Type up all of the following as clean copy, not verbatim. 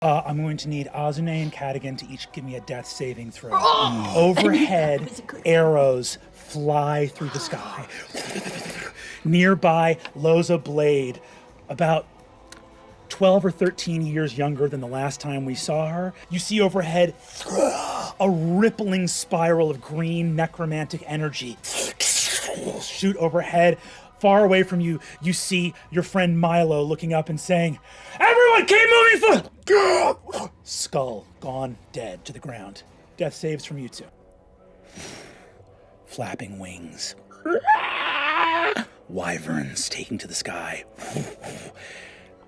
I'm going to need Azune and Cadigan to each give me a death saving throw. Overhead, arrows fly through the sky. Nearby, Loza Blade, about 12 or 13 years younger than the last time we saw her. You see overhead a rippling spiral of green necromantic energy shoot overhead. Far away from you, you see your friend Milo looking up and saying, "Everyone keep moving forward!" Skull gone dead to the ground. Death saves from you two. Flapping wings. Wyverns taking to the sky.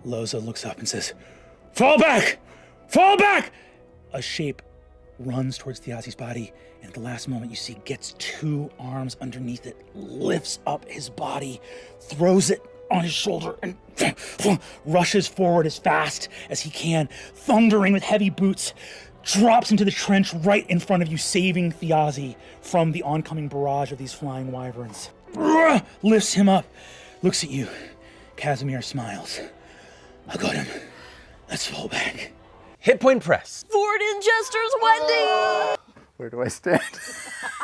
Loza looks up and says, "Fall back! Fall back!" A shape runs towards Thiazi's body, and at the last moment you see gets two arms underneath it, lifts up his body, throws it on his shoulder, and rushes forward as fast as he can, thundering with heavy boots, drops into the trench right in front of you, saving Thiazi from the oncoming barrage of these flying wyverns. Lifts him up, looks at you. Casimir smiles. "I got him. Let's fall back." Hit point press. Forden Jester's Wendy! Where do I stand?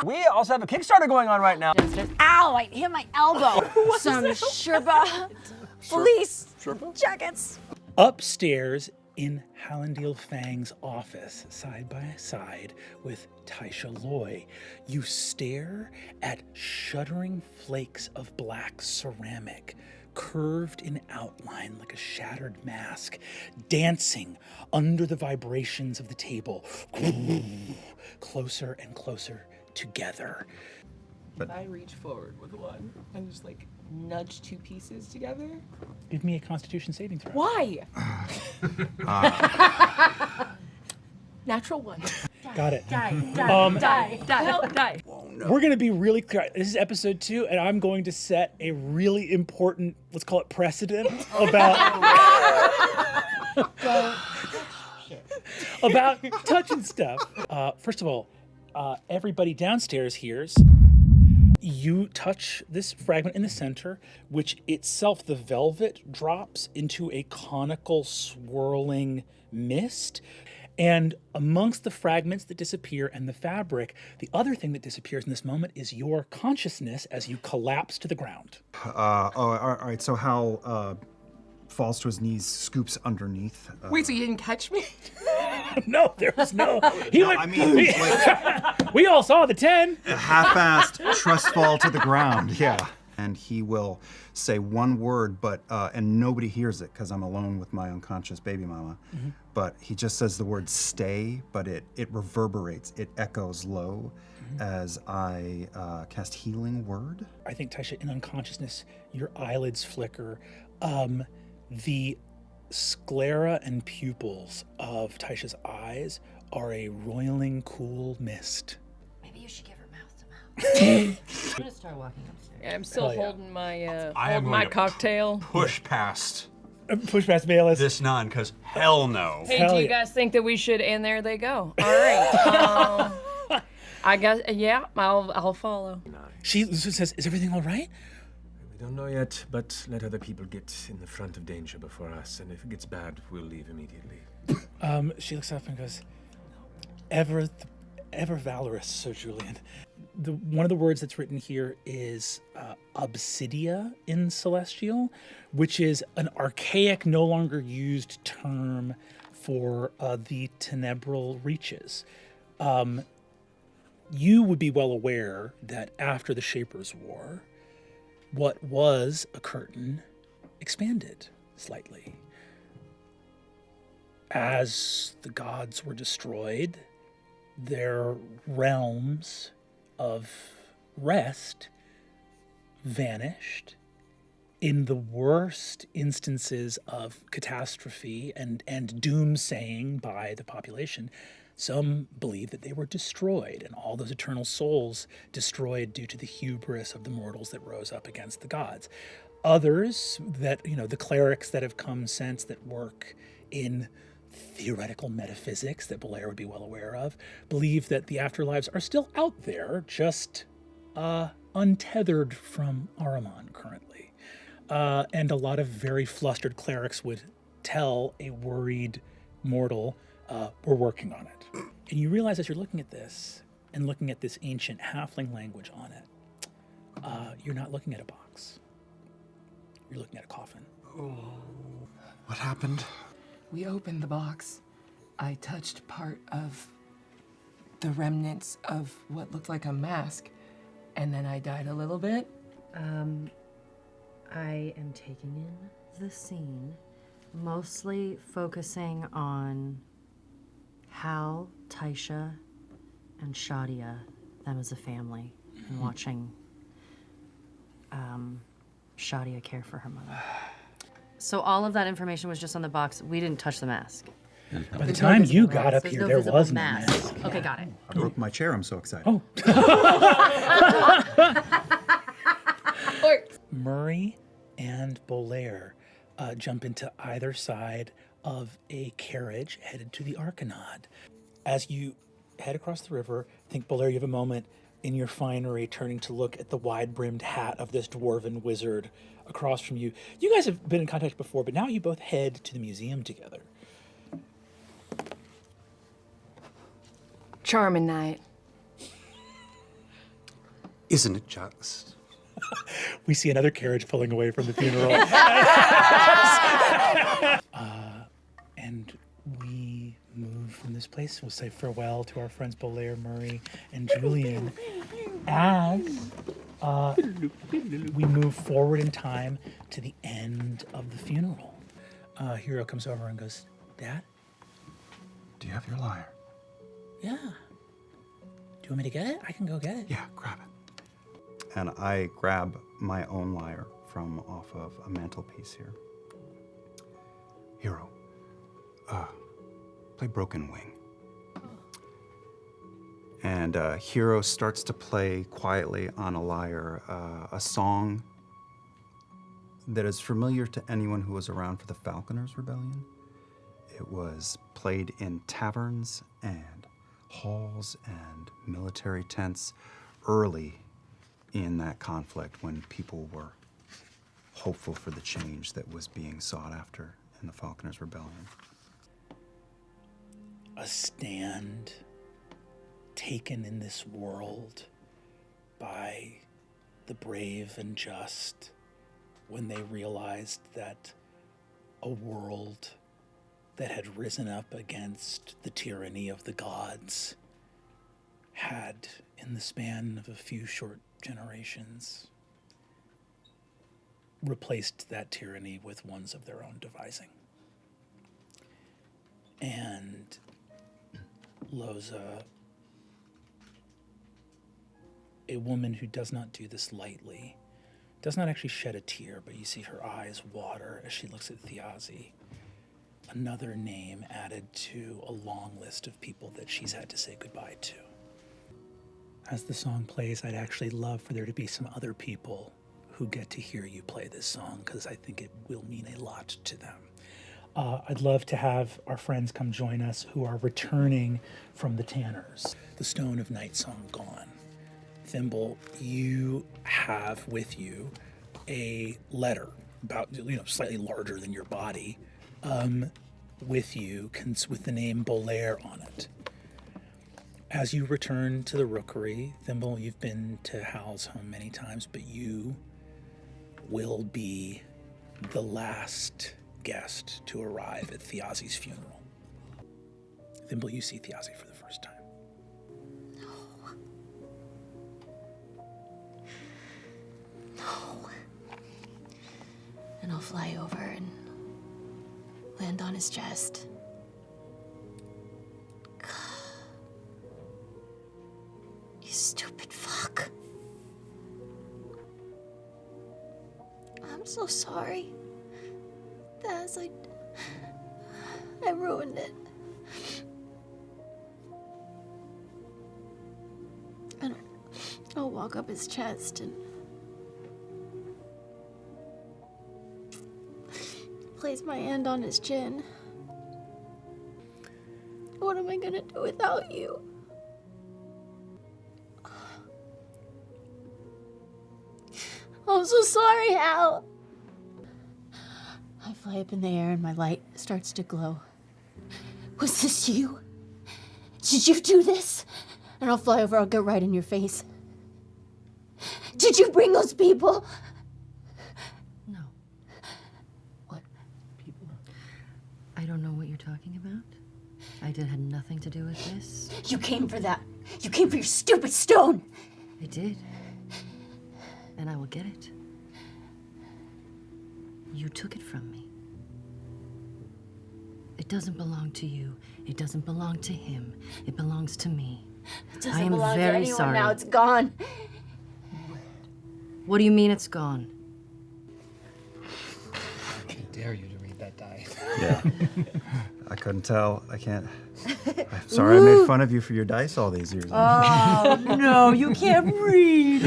We also have a Kickstarter going on right now. Ow, I hit my elbow. Some Sherpa fleece jackets. Upstairs in Hallandil Fang's office, side by side with Taisha Loy, you stare at shuddering flakes of black ceramic, curved in outline like a shattered mask, dancing under the vibrations of the table, closer and closer together. I reach forward with one and just like nudge two pieces together. Give me a Constitution saving throw. Why? Natural one. Got it. Die. We're going to be really clear. This is episode 2, and I'm going to set a really important, let's call it precedent, about touching stuff. First of all, everybody downstairs hears. You touch this fragment in the center, which itself, the velvet, drops into a conical, swirling mist. And amongst the fragments that disappear and the fabric, the other thing that disappears in this moment is your consciousness as you collapse to the ground. All right, so Hal falls to his knees, scoops underneath. Wait, so you didn't catch me? No, there was no. Like We all saw the 10. a half-assed trust fall to the ground, yeah. And he will say one word, but and nobody hears it because I'm alone with my unconscious baby mama. Mm-hmm. But he just says the word "stay," but it reverberates, it echoes low as I cast Healing Word. I think, Taisha, in unconsciousness, your eyelids flicker. The sclera and pupils of Taisha's eyes are a roiling, cool mist. Maybe you should give her mouth to mouth. I'm gonna start walking upstairs. Yeah, I'm still Hell yeah. holding my I am my going to cocktail. push past Push past Bayless. this nun, because hell no. Hey, Hell do you yeah. guys think that we should? And there they go. All right. I guess, yeah, I'll follow. She says, "Is everything all right?" We don't know yet, but let other people get in the front of danger before us, and if it gets bad, we'll leave immediately. She looks up and goes, ever valorous, Sir Julian. One of the words that's written here is obsidia in Celestial, which is an archaic, no longer used term for the tenebral reaches. You would be well aware that after the Shaper's War, what was a curtain expanded slightly. As the gods were destroyed, their realms of rest vanished. In the worst instances of catastrophe and doomsaying by the population, some believe that they were destroyed, and all those eternal souls destroyed due to the hubris of the mortals that rose up against the gods. Others, that, the clerics that have come since that work in theoretical metaphysics that Belair would be well aware of, believe that the afterlives are still out there, just untethered from Ahriman currently. And a lot of very flustered clerics would tell a worried mortal were working on it. And you realize as you're looking at this and looking at this ancient halfling language on it, you're not looking at a box. You're looking at a coffin. What happened? We opened the box. I touched part of the remnants of what looked like a mask, and then I died a little bit. I am taking in the scene, mostly focusing on Hal, Taisha, and Shadia, them as a family, and watching Shadia care for her mother. So all of that information was just on the box. We didn't touch the mask. By the time you got up There's here, no there visible was no mask. mask. Okay, got it. I broke my chair. I'm so excited. Oh. Murray and Bolaire jump into either side of a carriage headed to the Arcanod. As you head across the river, I think, Bolaire, you have a moment in your finery turning to look at the wide-brimmed hat of this dwarven wizard across from you. You guys have been in contact before, but now you both head to the museum together. Charming night. Isn't it just? We see another carriage pulling away from the funeral. And we move from this place. We'll say farewell to our friends Bolaire, Murray, and Julian as we move forward in time to the end of the funeral. Hero comes over and goes, Dad? Do you have your lyre? Yeah. Do you want me to get it? I can go get it. Yeah, grab it. And I grab my own lyre from off of a mantelpiece here. Hero, play Broken Wing. And Hero starts to play quietly on a lyre a song that is familiar to anyone who was around for the Falconers' Rebellion. It was played in taverns and halls and military tents early in that conflict when people were hopeful for the change that was being sought after in the Falconers' Rebellion. A stand taken in this world by the brave and just when they realized that a world that had risen up against the tyranny of the gods had, in the span of a few short generations, replaced that tyranny with ones of their own devising. And Loza, a woman who does not do this lightly, does not actually shed a tear, but you see her eyes water as she looks at Thiazi. Another name added to a long list of people that she's had to say goodbye to. As the song plays, I'd actually love for there to be some other people who get to hear you play this song, because I think it will mean a lot to them. I'd love to have our friends come join us who are returning from the Tanners. The Stone of Night Song gone. Thimble, you have with you a letter about, slightly larger than your body, with you, with the name Bolaire on it. As you return to the Rookery, Thimble, you've been to Hal's home many times, but you will be the last guest to arrive at Thiazi's funeral. Thimble, you see Thiazi for the first time. No. And I'll fly over and land on his chest. You stupid fuck. I'm so sorry. That's I ruined it. And I'll walk up his chest and place my hand on his chin. What am I gonna do without you? I'm so sorry, Hal. I fly up in the air and my light starts to glow. Was this you? Did you do this? And I'll fly over, I'll go right in your face. Did you bring those people? No. What people? I don't know what you're talking about. I had nothing to do with this. You came for that. You came for your stupid stone. I did. And I will get it. You took it from me. It doesn't belong to you. It doesn't belong to him. It belongs to me. It doesn't I am belong very to anyone sorry. now. It's gone. What do you mean it's gone? I dare you to read that die. Yeah. I couldn't tell. I can't. I'm sorry I made fun of you for your dice all these years. Oh, no, you can't read.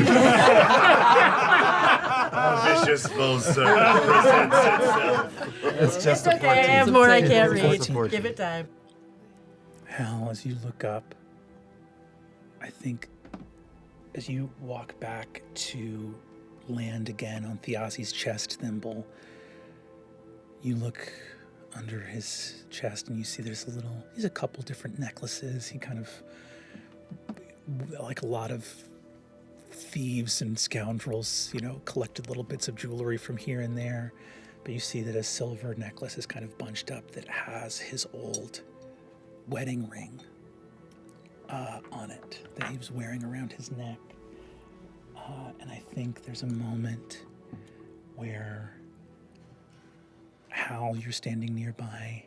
Vicious full circle presents itself. It's just a 14. I have more I can't It's read. just a 14. Give it time. Hal, as you look up, I think as you walk back to land again on Thiazi's chest thimble, you look under his chest and you see there's a couple different necklaces. He kind of, like a lot of thieves and scoundrels, collected little bits of jewelry from here and there. But you see that a silver necklace is kind of bunched up that has his old wedding ring on it that he was wearing around his neck. And I think there's a moment where, Hal, you're standing nearby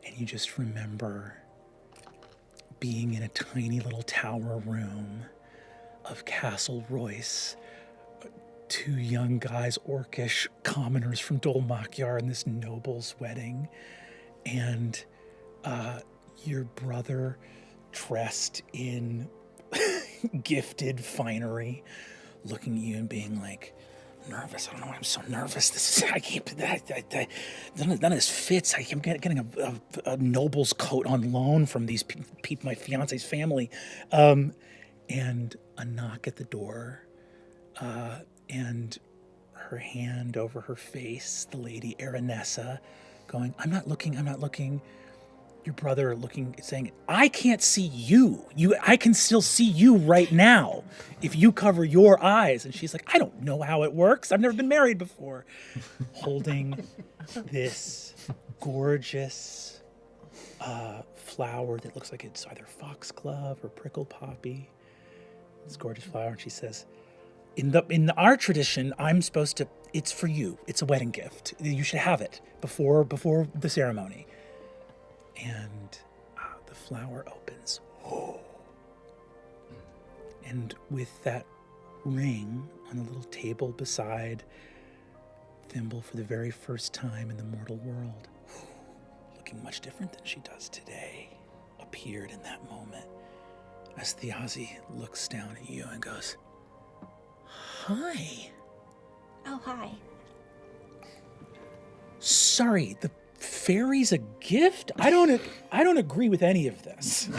and you just remember being in a tiny little tower room of Castle Royce, two young guys, orcish commoners from Dol Makyar, in this noble's wedding, and your brother dressed in gifted finery, looking at you and being like, nervous. I don't know why I'm so nervous. I can't. None of this fits. I'm getting a noble's coat on loan from these people, my fiance's family, and a knock at the door, and her hand over her face, the lady Aranessa, going, I'm not looking. Your brother saying, I can't see you. I can still see you right now if you cover your eyes. And she's like, I don't know how it works. I've never been married before. Holding this gorgeous flower that looks like it's either foxglove or prickle poppy. This gorgeous flower. And she says, in our tradition, I'm supposed to, it's for you. It's a wedding gift. You should have it before the ceremony. And the flower opens. Oh. And with that ring on a little table beside Thimble for the very first time in the mortal world, looking much different than she does today, appeared in that moment as Thiazi looks down at you and goes, Hi. Oh, hi. Sorry, the fairy's a gift? I don't agree with any of this.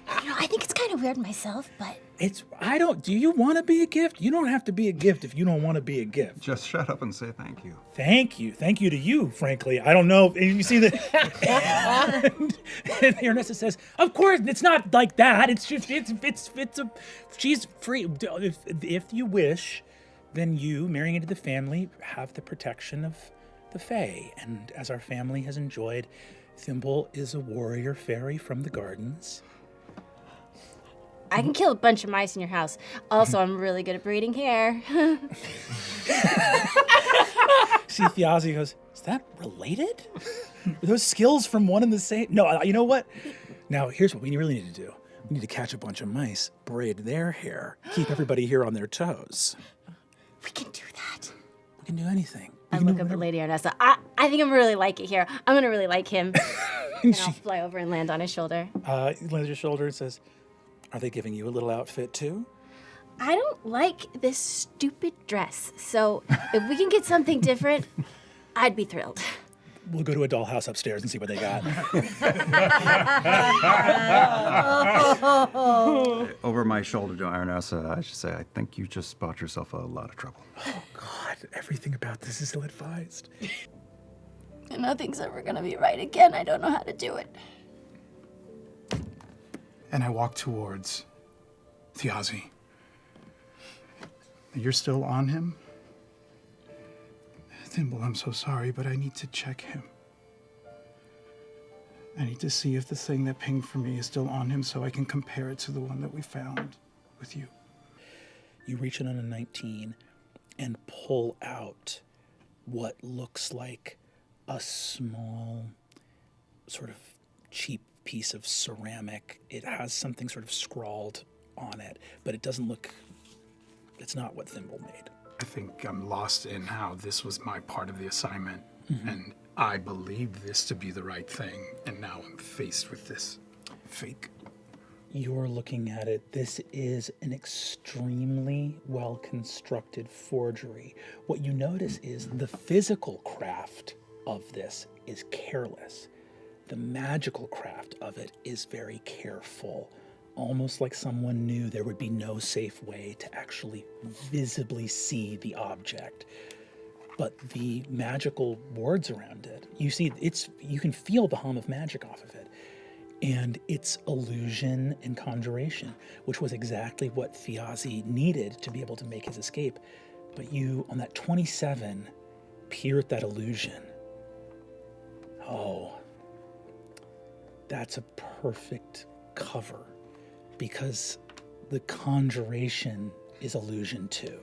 I think it's kind of weird myself, but... Do you want to be a gift? You don't have to be a gift if you don't want to be a gift. Just shut up and say thank you. Thank you to you, frankly. I don't know. You see that? and Ernesta says, of course, it's not like that. It's just, she's free. If you wish, then you, marrying into the family, have the protection of the Fae. And as our family has enjoyed, Thimble is a warrior fairy from the gardens. I can kill a bunch of mice in your house. Also, I'm really good at braiding hair. See, Thiazi goes, is that related? Are those skills from one and the same? No, you know what? Now, here's what we really need to do. We need to catch a bunch of mice, braid their hair, keep everybody here on their toes. We can do that. We can do anything. I look up at Lady Arnessa. I think I'm really like it here. I'm gonna really like him. And I'll fly over and land on his shoulder. He lands on your shoulder and says, are they giving you a little outfit too? I don't like this stupid dress, so if we can get something different, I'd be thrilled. We'll go to a dollhouse upstairs and see what they got. Over my shoulder to Aranessa, I should say, I think you just bought yourself a lot of trouble. Oh, God, everything about this is ill-advised. Nothing's ever gonna be right again. I don't know how to do it. And I walk towards Thiazi. You're still on him? Thimble, I'm so sorry, but I need to check him. I need to see if the thing that pinged for me is still on him so I can compare it to the one that we found with you. You reach in on a 19 and pull out what looks like a small, sort of cheap piece of ceramic. It has something sort of scrawled on it, but it doesn't look, it's not what Thimble made. I think I'm lost in how this was my part of the assignment, and I believed this to be the right thing, and now I'm faced with this fake. You're looking at it. This is an extremely well-constructed forgery. What you notice is the physical craft of this is careless. The magical craft of it is very careful, almost like someone knew there would be no safe way to actually visibly see the object. But the magical words around it, you see, you can feel the hum of magic off of it. And it's illusion and conjuration, which was exactly what Thiazi needed to be able to make his escape. But you, on that 27, peer at that illusion. Oh, that's a perfect cover, because the conjuration is illusion too.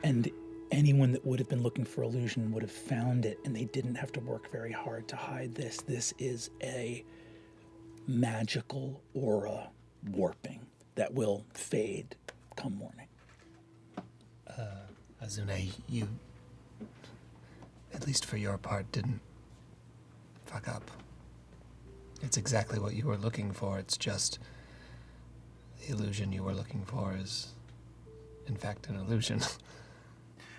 And anyone that would have been looking for illusion would have found it, and they didn't have to work very hard to hide this. This is a magical aura warping that will fade come morning. Azune, you, at least for your part, didn't fuck up. It's exactly what you were looking for. It's just the illusion you were looking for is, in fact, an illusion.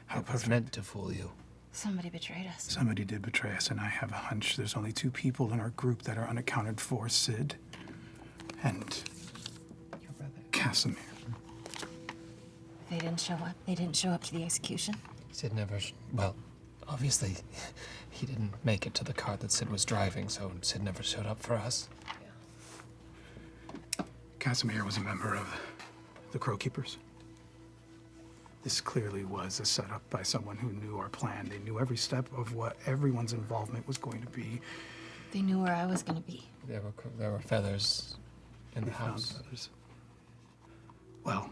How It was meant to fool you. Somebody betrayed us. Somebody did betray us, and I have a hunch there's only 2 people in our group that are unaccounted for, Sid and Your brother. Casimir. They didn't show up. They didn't show up to the execution. Sid never, well, obviously, he didn't make it to the car that Sid was driving, so Sid never showed up for us. Casimir was a member of the Crow Keepers. This clearly was a setup by someone who knew our plan. They knew every step of what everyone's involvement was going to be. They knew where I was going to be. There were feathers in the Found house. others. Well,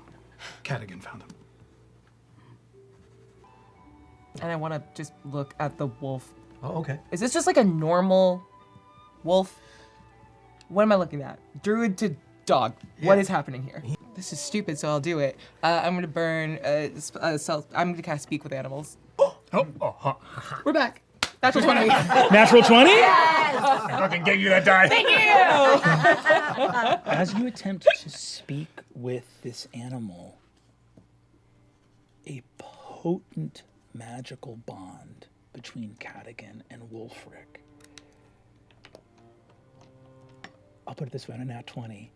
Cadigan found them. And I want to just look at the wolf. Oh, okay. Is this just like a normal wolf? What am I looking at? Druid to dog. What is happening here? This is stupid, so I'll do it. I'm gonna burn. I'm gonna cast Speak with Animals. We're back. Natural 20. Natural 20? I fucking gave you that die. Thank you. As you attempt to speak with this animal, a potent magical bond between Cadigan and Wulfric. I'll put it this way, on a nat 20.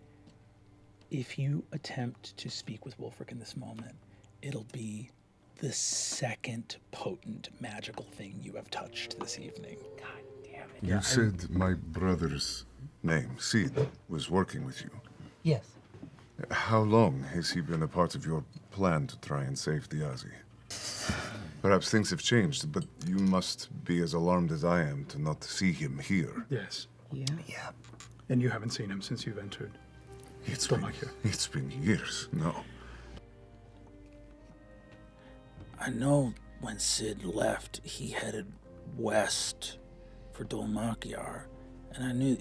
If you attempt to speak with Wulfric in this moment, it'll be the second potent magical thing you have touched this evening. God damn it. You said my brother's name, Sid, was working with you. Yes. How long has he been a part of your plan to try and save Thiazi? Perhaps things have changed, but you must be as alarmed as I am to not see him here. Yes. Yeah. And you haven't seen him since you've entered. It's been years, no. I know when Sid left, he headed west for Dolmakyar, and I knew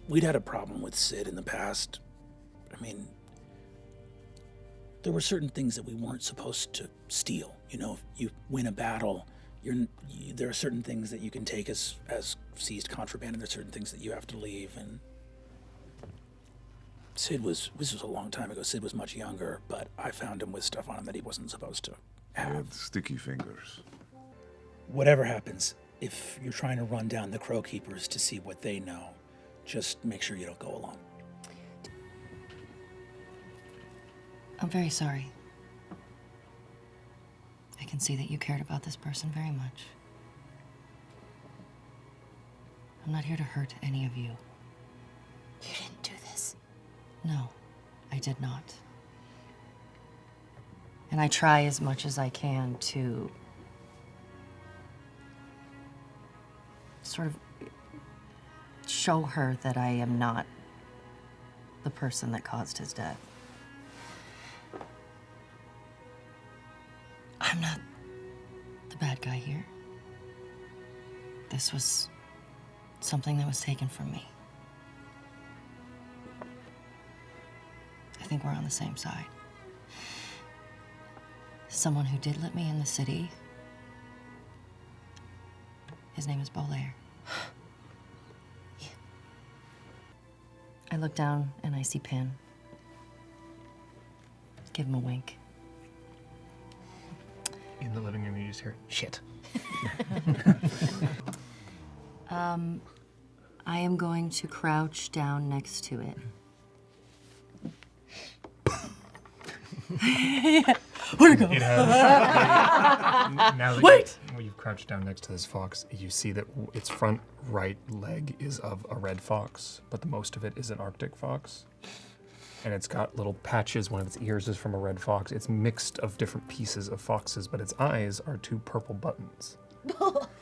we'd had a problem with Sid in the past. I mean, there were certain things that we weren't supposed to steal. You know, if you win a battle, there are certain things that you can take as seized contraband, and there are certain things that you have to leave. And this was a long time ago. Sid was much younger, but I found him with stuff on him that he wasn't supposed to He have. had sticky fingers. Whatever happens, if you're trying to run down the Crow Keepers to see what they know, just make sure you don't go alone. I'm very sorry. I can see that you cared about this person very much. I'm not here to hurt any of you. You didn't do this. No, I did not. And I try as much as I can to sort of show her that I am not the person that caused his death. I'm not the bad guy here. This was something that was taken from me. I think we're on the same side. Someone who did let me in the city, his name is Bolaire. I look down and I see Pin. Give him a wink. In the living room, you just hear, shit. I am going to crouch down next to it. Where'd it go? It has, now that you've crouched down next to this fox, you see that its front right leg is of a red fox, but the most of it is an Arctic fox. And it's got little patches. One of its ears is from a red fox. It's mixed of different pieces of foxes, but its eyes are two purple buttons.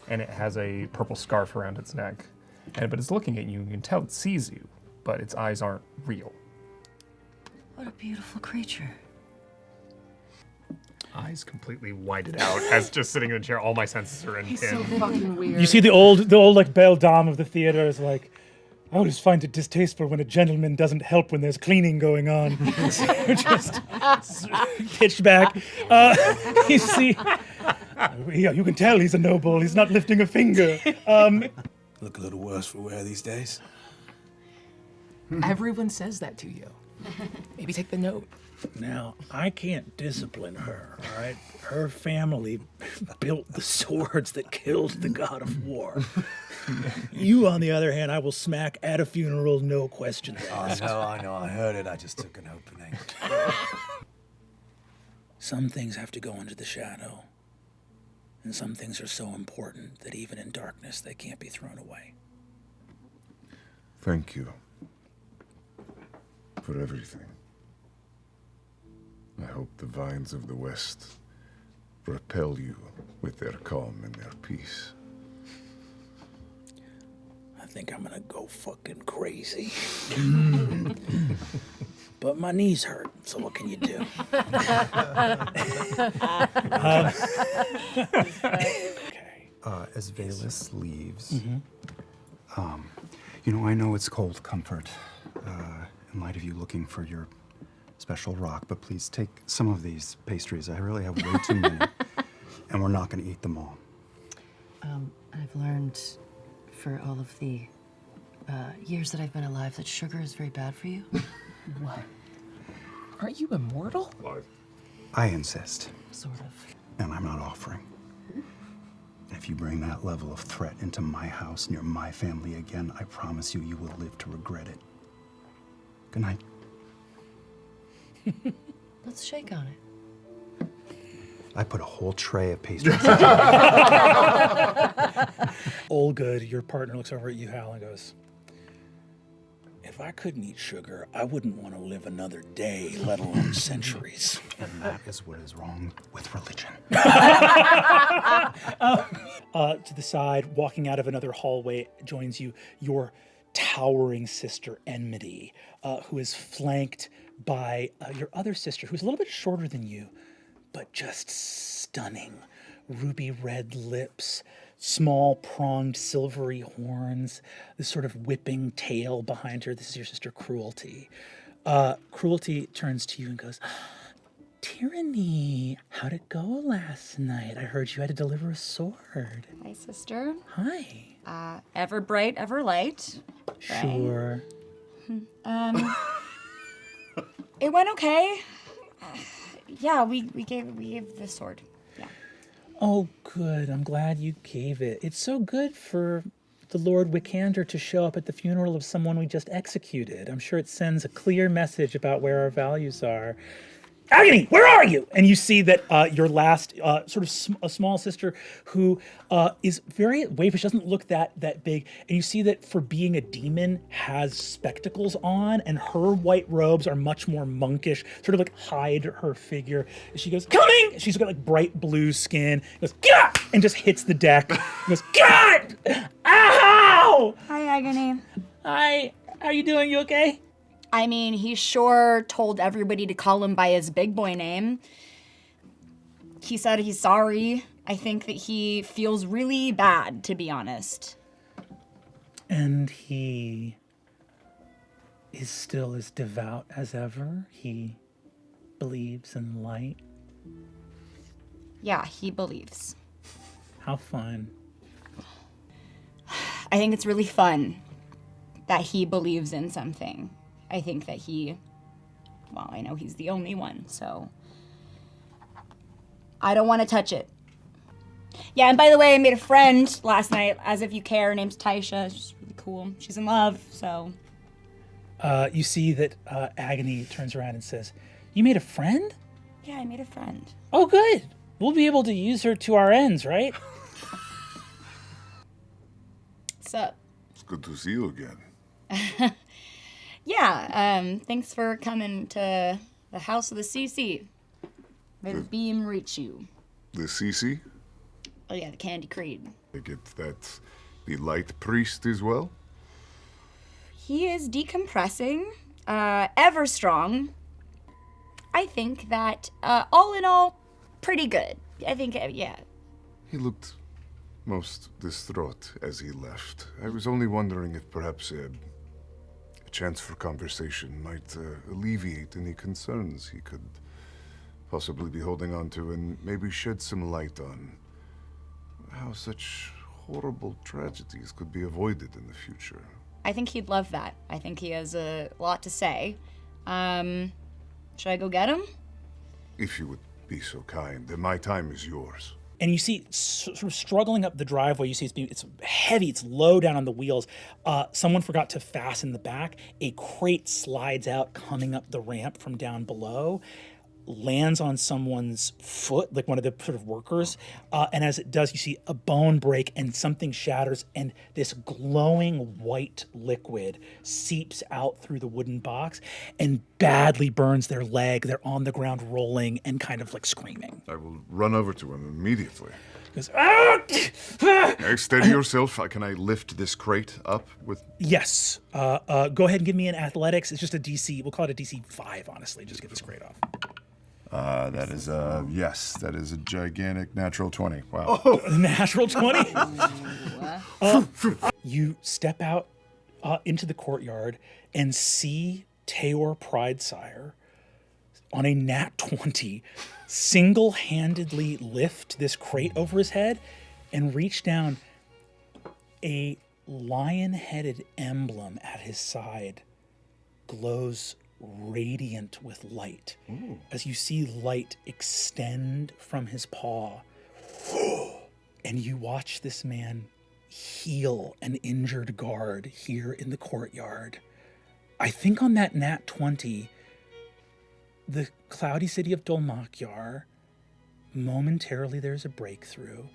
And it has a purple scarf around its neck. But it's looking at you. You can tell it sees you, but its eyes aren't real. What a beautiful creature. Eyes completely whited out as just sitting in the chair. All my senses are in. He's so fucking weird. You see the old like belle dame of the theater is like, I always find it distasteful when a gentleman doesn't help when there's cleaning going on. Just pitched back. You see, yeah, you can tell he's a noble. He's not lifting a finger. Look a little worse for wear these days. Everyone says that to you. Maybe take the note. Now, I can't discipline her, all right? Her family built the swords that killed the god of war. You, on the other hand, I will smack at a funeral, no questions asked. I know, I heard it. I just took an opening. Some things have to go into the shadow, and some things are so important that even in darkness, they can't be thrown away. Thank you for everything. I hope the vines of the West repel you with their calm and their peace. I think I'm gonna go fucking crazy. But my knees hurt, so what can you do? As Valus leaves, I know it's cold comfort in light of you looking for your special rock, but please take some of these pastries. I really have way too many, and we're not going to eat them all. I've learned for all of the years that I've been alive that sugar is very bad for you. What? Aren't you immortal? I insist, Sort of. and I'm not offering. And if you bring that level of threat into my house near my family again, I promise you, you will live to regret it. Good night. Let's shake on it. I put a whole tray of pastries. All good. Your partner looks over at you, Hal, and goes, if I couldn't eat sugar, I wouldn't want to live another day, let alone centuries. And that is what is wrong with religion. To the side, walking out of another hallway, joins you your towering sister, Enmity, who is flanked by your other sister, who's a little bit shorter than you, but just stunning. Ruby red lips, small pronged silvery horns, this sort of whipping tail behind her. This is your sister, Cruelty. Cruelty turns to you and goes, Tyranny, how'd it go last night? I heard you had to deliver a sword. Hi, sister. Hi. Ever bright, ever light. Sure. It went okay. Yeah, we gave the sword. Yeah. Oh, good. I'm glad you gave it. It's so good for the Lord Wickander to show up at the funeral of someone we just executed. I'm sure it sends a clear message about where our values are. Agony, where are you? And you see that your last a small sister who is very waifish, doesn't look that big, and you see that for being a demon has spectacles on, and her white robes are much more monkish, sort of like hide her figure. And she goes, coming! She's got like bright blue skin, goes, Gah! And just hits the deck. Goes, God! Ow! Hi, Agony. Hi, how are you doing? You okay? I mean, he sure told everybody to call him by his big boy name. He said he's sorry. I think that he feels really bad, to be honest. And he is still as devout as ever? He believes in light? Yeah, he believes. How fun. I think it's really fun that he believes in something. I think that well, I know he's the only one, so I don't want to touch it. Yeah, and by the way, I made a friend last night, as if you care. Her name's Taisha. She's really cool. She's in love, so. You see that Agony turns around and says, you made a friend? Yeah, I made a friend. Oh, good. We'll be able to use her to our ends, right? What's up? It's good to see you again. Yeah, thanks for coming to the house of the CC. May the beam reach you. The CC? Oh yeah, the Candy Creed. I get that the light priest as well? He is decompressing, ever strong. I think that, all in all, pretty good. I think, yeah. He looked most distraught as he left. I was only wondering if perhaps a chance for conversation might alleviate any concerns he could possibly be holding on to and maybe shed some light on how such horrible tragedies could be avoided in the future. I think he'd love that. I think he has a lot to say. Should I go get him? If you would be so kind, then my time is yours. And you see, sort of struggling up the driveway, you see it's heavy, it's low down on the wheels. Someone forgot to fasten the back. A crate slides out, coming up the ramp from down below, lands on someone's foot, like one of the sort of workers. And as it does, you see a bone break and something shatters, and this glowing white liquid seeps out through the wooden box and badly burns their leg. They're on the ground rolling and kind of like screaming. I will run over to him immediately. Goes, "Ah!" Hey, steady yourself. Can I lift this crate up with... Yes. Go ahead and give me an athletics. It's just a DC. We'll call it a DC 5, honestly. Just get this crate off. That is yes, that is a gigantic natural 20. Wow. Oh, natural 20? You step out into the courtyard and see Taor Pridesire on a nat 20 single-handedly lift this crate over his head and reach down. A lion-headed emblem at his side glows radiant with light. Ooh. As you see light extend from his paw. And you watch this man heal an injured guard here in the courtyard. I think on that nat 20, the cloudy city of Dolmakyar, momentarily there's a breakthrough,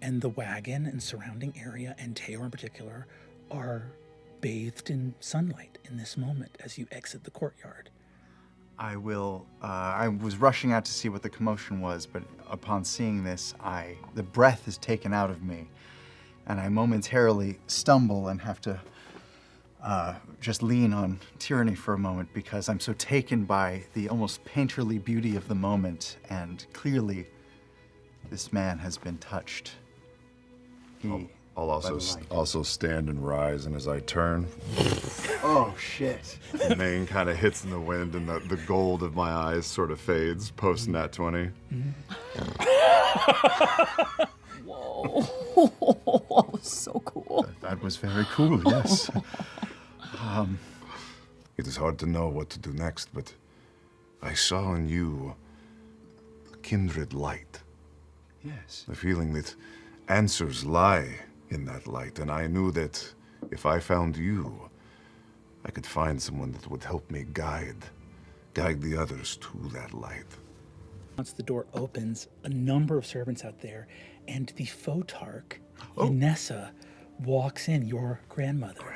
and the wagon and surrounding area, and Taor in particular, are bathed in sunlight in this moment as you exit the courtyard. I was rushing out to see what the commotion was, but upon seeing this, the breath is taken out of me, and I momentarily stumble and have to just lean on Tyranny for a moment because I'm so taken by the almost painterly beauty of the moment, and clearly this man has been touched. I'll also stand and rise, and as I turn, oh shit! the mane kind of hits in the wind, and the gold of my eyes sort of fades post nat 20. Whoa, so cool. That was very cool. Yes. It is hard to know what to do next, but I saw in you a kindred light. Yes. The feeling that answers lie in that light, and I knew that if I found you, I could find someone that would help me guide the others to that light. Once the door opens, a number of servants out there, and the Photarch, Inessa, walks in, your grandmother.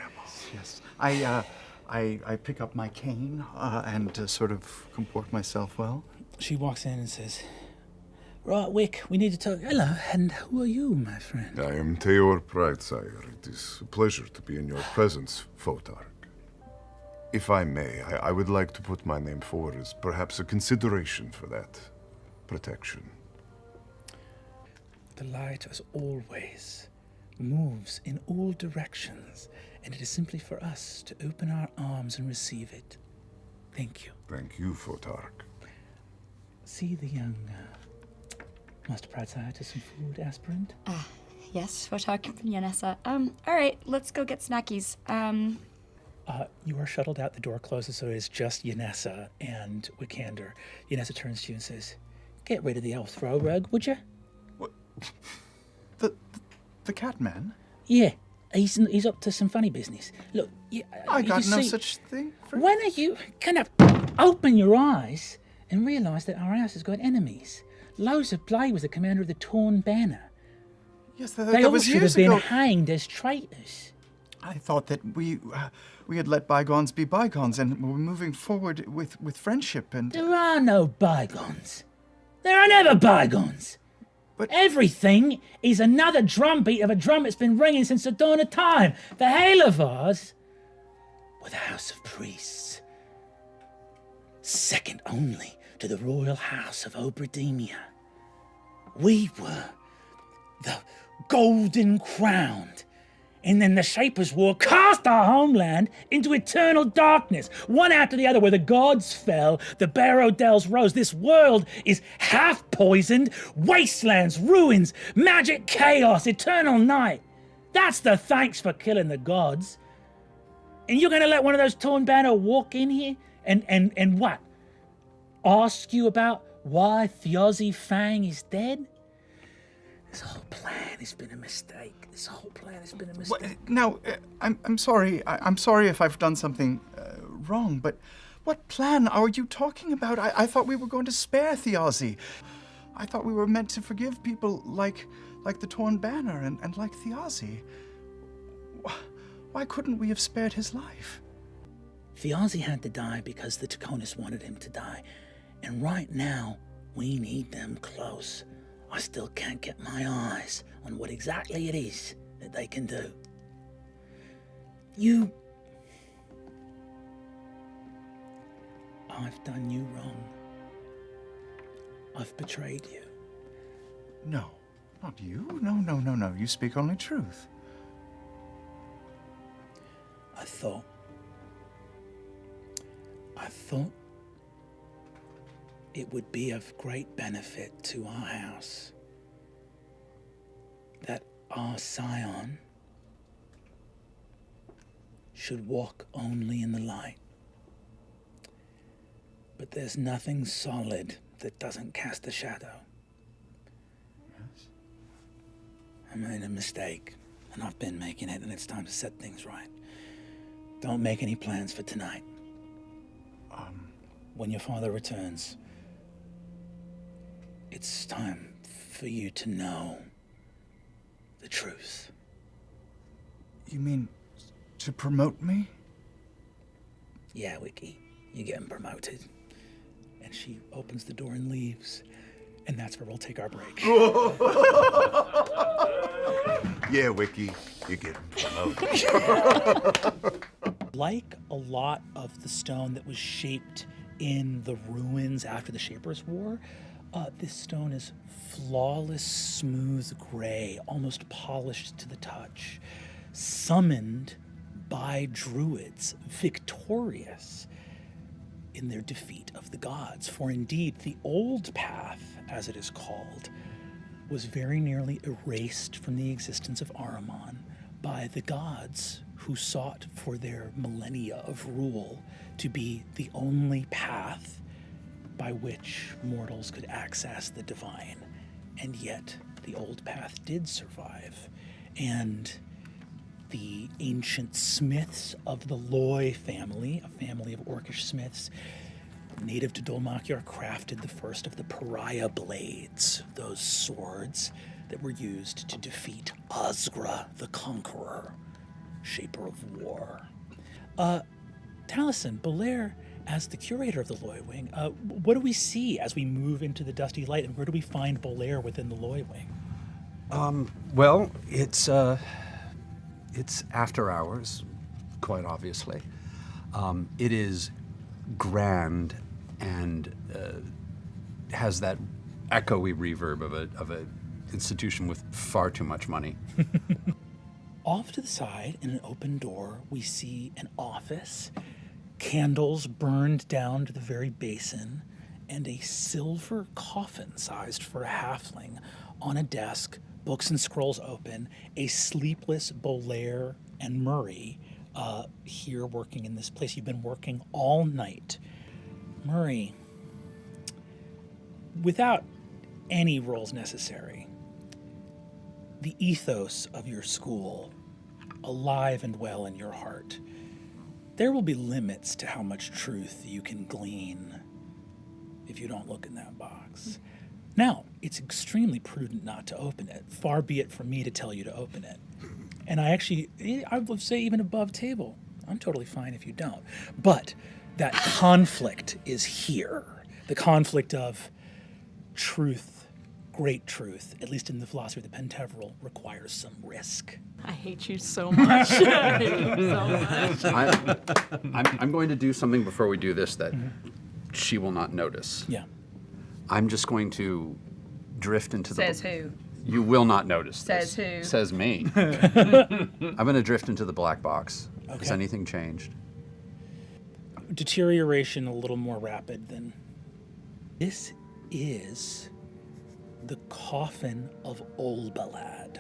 Yes. I pick up my cane and sort of comport myself well. She walks in and says, "Right, Wick, we need to talk." "Hello, and who are you, my friend?" I am Theor Pridesire. It is a pleasure to be in your presence, Photarch. If I may, I would like to put my name forward as perhaps a consideration for that protection. The light, as always, moves in all directions, and it is simply for us to open our arms and receive it. Thank you. Thank you, Photarch. See the young Master Pridesire to some food, aspirant? Yes, Photarch Yanessa. All right, let's go get snackies. You are shuttled out, the door closes, so it is just Yanessa and Wickander. Yanessa turns to you and says, "Get rid of the elf throw rug, would you?" The cat man? Yeah, he's up to some funny business. Look, I got no see, such thing. When are you gonna open your eyes and realise that our house has got enemies? Loads of play with the commander of the Torn Banner. Yes, They that all was should have years been ago. hanged as traitors. I thought that we had let bygones be bygones and were moving forward with friendship and... There are no bygones. There are never bygones. But everything is another drumbeat of a drum that's been ringing since the dawn of time. The Halavars were the house of priests, second only to the royal house of Obrademia. We were the golden crowned. And then the Shapers' War cast our homeland into eternal darkness, one after the other, where the gods fell, the Barodells rose. This world is half poisoned, wastelands, ruins, magic chaos, eternal night. That's the thanks for killing the gods. And you're gonna let one of those Torn Banner walk in here and what? Ask you about why Thiozi Fang is dead? This whole plan has been a mistake. This whole plan has been a mistake. Now, I'm sorry. I'm sorry if I've done something wrong, but what plan are you talking about? I thought we were going to spare Thiozi. I thought we were meant to forgive people like the Torn Banner and like Thiozi. Why couldn't we have spared his life? Thiozi had to die because the Taconis wanted him to die. And right now, we need them close. I still can't get my eyes on what exactly it is that they can do. I've done you wrong. I've betrayed you. No, not you. No. You speak only truth. I thought it would be of great benefit to our house that our scion should walk only in the light. But there's nothing solid that doesn't cast a shadow. Yes. I made a mistake, and I've been making it, and it's time to set things right. Don't make any plans for tonight. When your father returns, it's time for you to know the truth. You mean to promote me? Yeah, Wiki, you're getting promoted. And she opens the door and leaves. And that's where we'll take our break. Yeah, Wiki, you're getting promoted. Like a lot of the stone that was shaped in the ruins after the Shapers' War, this stone is flawless, smooth gray, almost polished to the touch, summoned by druids, victorious in their defeat of the gods. For indeed, the old path, as it is called, was very nearly erased from the existence of Ahriman by the gods who sought for their millennia of rule to be the only path by which mortals could access the divine. And yet, the old path did survive. And the ancient smiths of the Loy family, a family of orcish smiths, native to Dolmakyar crafted the first of the pariah blades, those swords that were used to defeat Azgra the Conqueror, shaper of war. Taliesin, Belair, as the curator of the Loy Wing, what do we see as we move into the dusty light, and where do we find Belair within the Loy Wing? Well, it's after hours, quite obviously. It is grand and has that echoey reverb of a institution with far too much money. Off to the side, in an open door, we see an office, candles burned down to the very basin, and a silver coffin sized for a halfling on a desk, books and scrolls open, a sleepless Bolaire and Murray here working in this place. You've been working all night. Murray, without any roles necessary, the ethos of your school, alive and well in your heart, there will be limits to how much truth you can glean if you don't look in that box. Now, it's extremely prudent not to open it. Far be it from me to tell you to open it. And I would say even above table, I'm totally fine if you don't. But that conflict is here. The conflict of truth, great truth, at least in the philosophy of the Penteveral, requires some risk. I hate you so much. I hate you so much. I'm going to do something before we do this that she will not notice. Yeah. I'm just going to drift into the... Says who? You will not notice Says this. who? Says me. I'm going to drift into the black box. Okay. Has anything changed? Deterioration a little more rapid than... This is the coffin of Olbalad.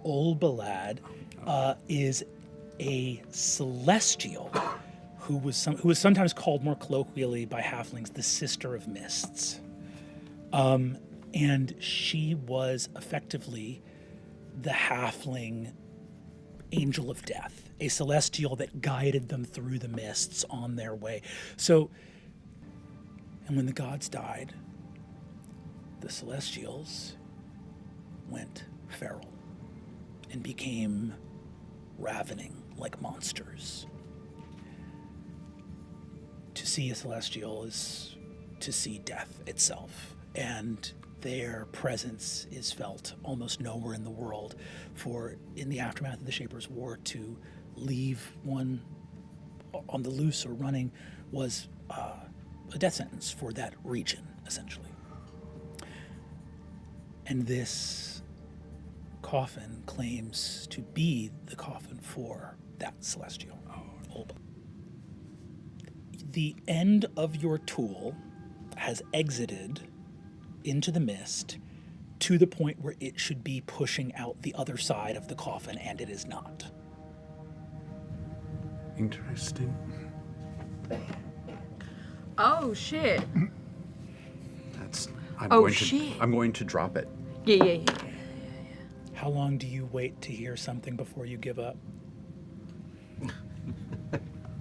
Olbalad is a celestial who was sometimes called more colloquially by halflings the Sister of Mists. And she was effectively the halfling angel of death, a celestial that guided them through the mists on their way. So, and when the gods died, the celestials went feral and became ravening like monsters. To see a celestial is to see death itself, and their presence is felt almost nowhere in the world. For in the aftermath of the Shaper's War, to leave one on the loose or running was a death sentence for that region, essentially. And this coffin claims to be the coffin for that celestial. The end of your tool has exited into the mist to the point where it should be pushing out the other side of the coffin, and it is not. Interesting. Oh, shit. I'm Oh, going shit. I'm going to drop it. Yeah. How long do you wait to hear something before you give up?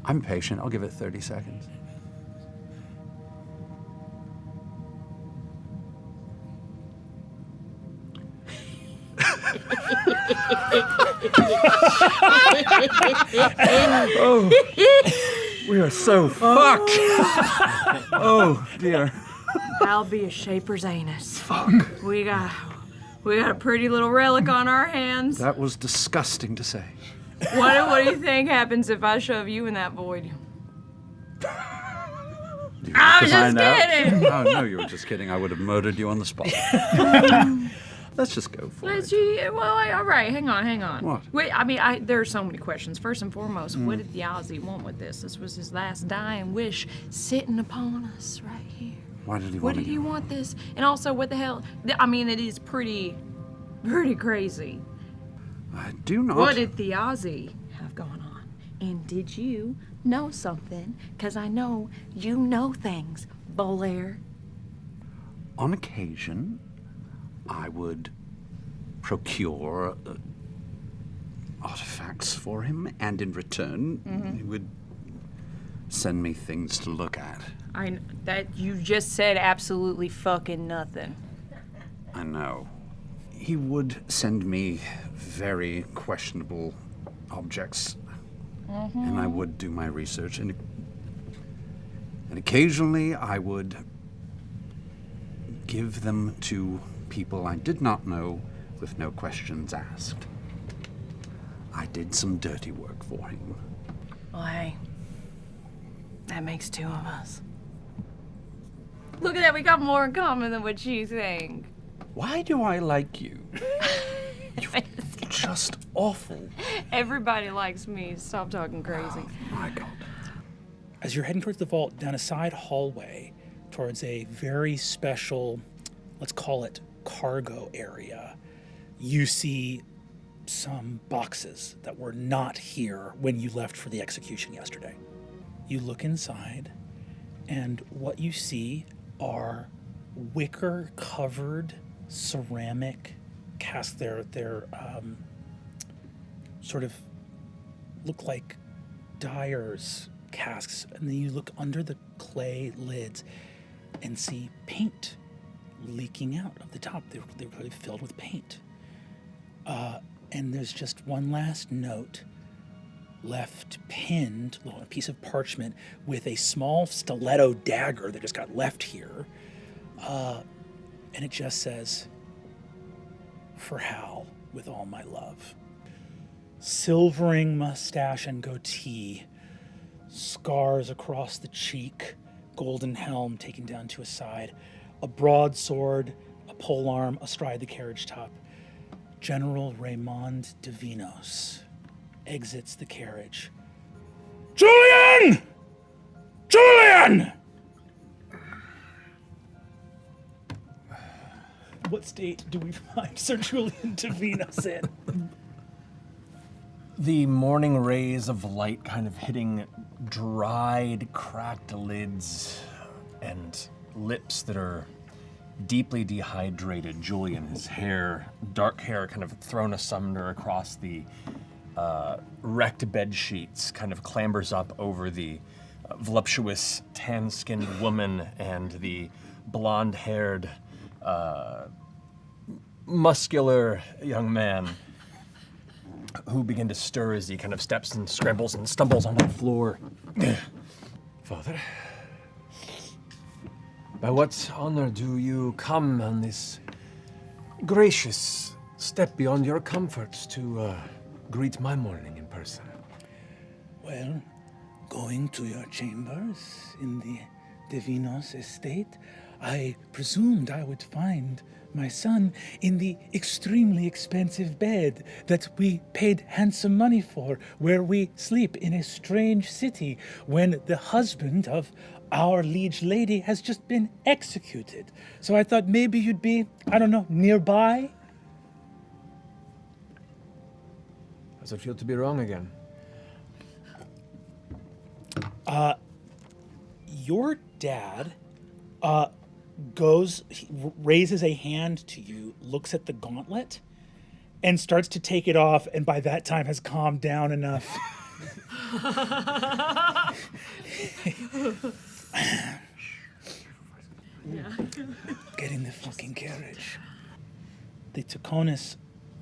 I'm patient. I'll give it 30 seconds. Oh, we are so fucked. Oh, dear. I'll be a shaper's anus. Fuck. We got a pretty little relic on our hands. That was disgusting to say. What do you think happens if I shove you in that void? I was just kidding. Oh, no, you were just kidding. I would have murdered you on the spot. Let's just go for it. All right, hang on. What? Wait, there are so many questions. First and foremost, what did the Aussie want with this? This was his last dying wish sitting upon us right here. Why did he What want did it? he want this? And also, what the hell? It is pretty crazy. I do not. What did the Aussie have going on? And did you know something? Because I know you know things, Bolaire. On occasion, I would procure artifacts for him, and in return, he would send me things to look at. That you just said absolutely fucking nothing. I know. He would send me very questionable objects, and I would do my research, and occasionally I would give them to people I did not know with no questions asked. I did some dirty work for him. Well, hey, that makes two of us. Look at that, we got more in common than what you think. Why do I like you? You're just awful. Everybody likes me. Stop talking crazy. Oh, my God. As you're heading towards the vault, down a side hallway, towards a very special, let's call it cargo area, you see some boxes that were not here when you left for the execution yesterday. You look inside, and what you see are wicker-covered ceramic casks. They're sort of look like dyer's casks, and then you look under the clay lids and see paint leaking out of the top. They're really filled with paint. And there's just one last note left pinned, a piece of parchment with a small stiletto dagger that just got left here. And it just says, "For Hal, with all my love." Silvering mustache and goatee, scars across the cheek, golden helm taken down to a side, a broadsword, a polearm astride the carriage top. General Raymond Divinos exits the carriage. "Julian! Julian!" What state do we find Sir Julian Divinos in? The morning rays of light kind of hitting dried, cracked lids and lips that are deeply dehydrated. Julian, his hair, dark hair kind of thrown asunder across the wrecked bed sheets, kind of clambers up over the voluptuous, tan-skinned woman and the blonde-haired, muscular young man who begin to stir as he kind of steps and scrambles and stumbles onto the floor. Father, by what honor do you come on this gracious step beyond your comforts to greet my morning in person? Well, going to your chambers in the Divinos estate, I presumed I would find my son in the extremely expensive bed that we paid handsome money for, where we sleep in a strange city when the husband of our liege lady has just been executed. So I thought maybe you'd be, I don't know, nearby? Does it feel to be wrong again? Your dad raises a hand to you, looks at the gauntlet, and starts to take it off, and by that time has calmed down enough. Get in the fucking carriage. The Taconis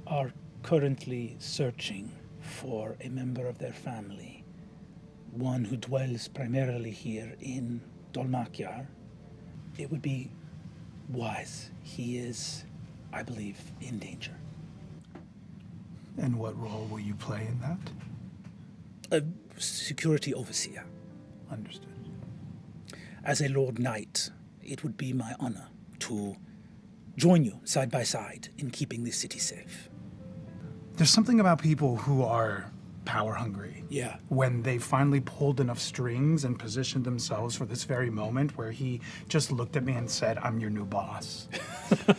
are currently searching for a member of their family, one who dwells primarily here in Dolmakyar. It would be wise. He is, I believe, in danger. And what role will you play in that? A security overseer. Understood. As a Lord Knight, it would be my honor to join you side by side in keeping this city safe. There's something about people who are power hungry. Yeah. When they finally pulled enough strings and positioned themselves for this very moment where he just looked at me and said, "I'm your new boss."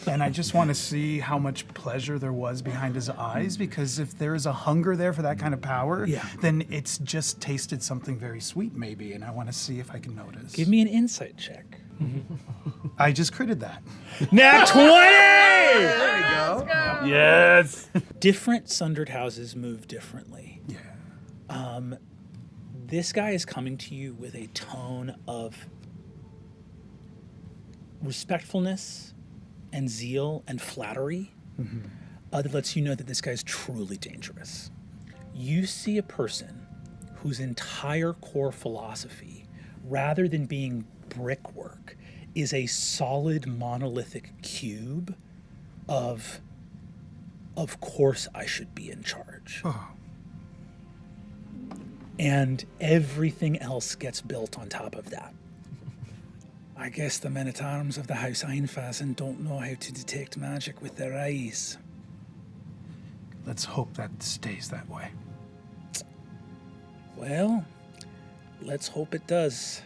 And I just want to see how much pleasure there was behind his eyes, because if there's a hunger there for that kind of power, then it's just tasted something very sweet maybe, and I want to see if I can notice. Give me an insight check. I just critted that. Nat 20! There we go. Yes. Different sundered houses move differently. Yeah. This guy is coming to you with a tone of respectfulness and zeal and flattery that lets you know that this guy is truly dangerous. You see a person whose entire core philosophy, rather than being brickwork, is a solid monolithic cube of course I should be in charge. And everything else gets built on top of that. I guess the men-at-arms of the House Einfasen don't know how to detect magic with their eyes. Let's hope that stays that way. Well, let's hope it does,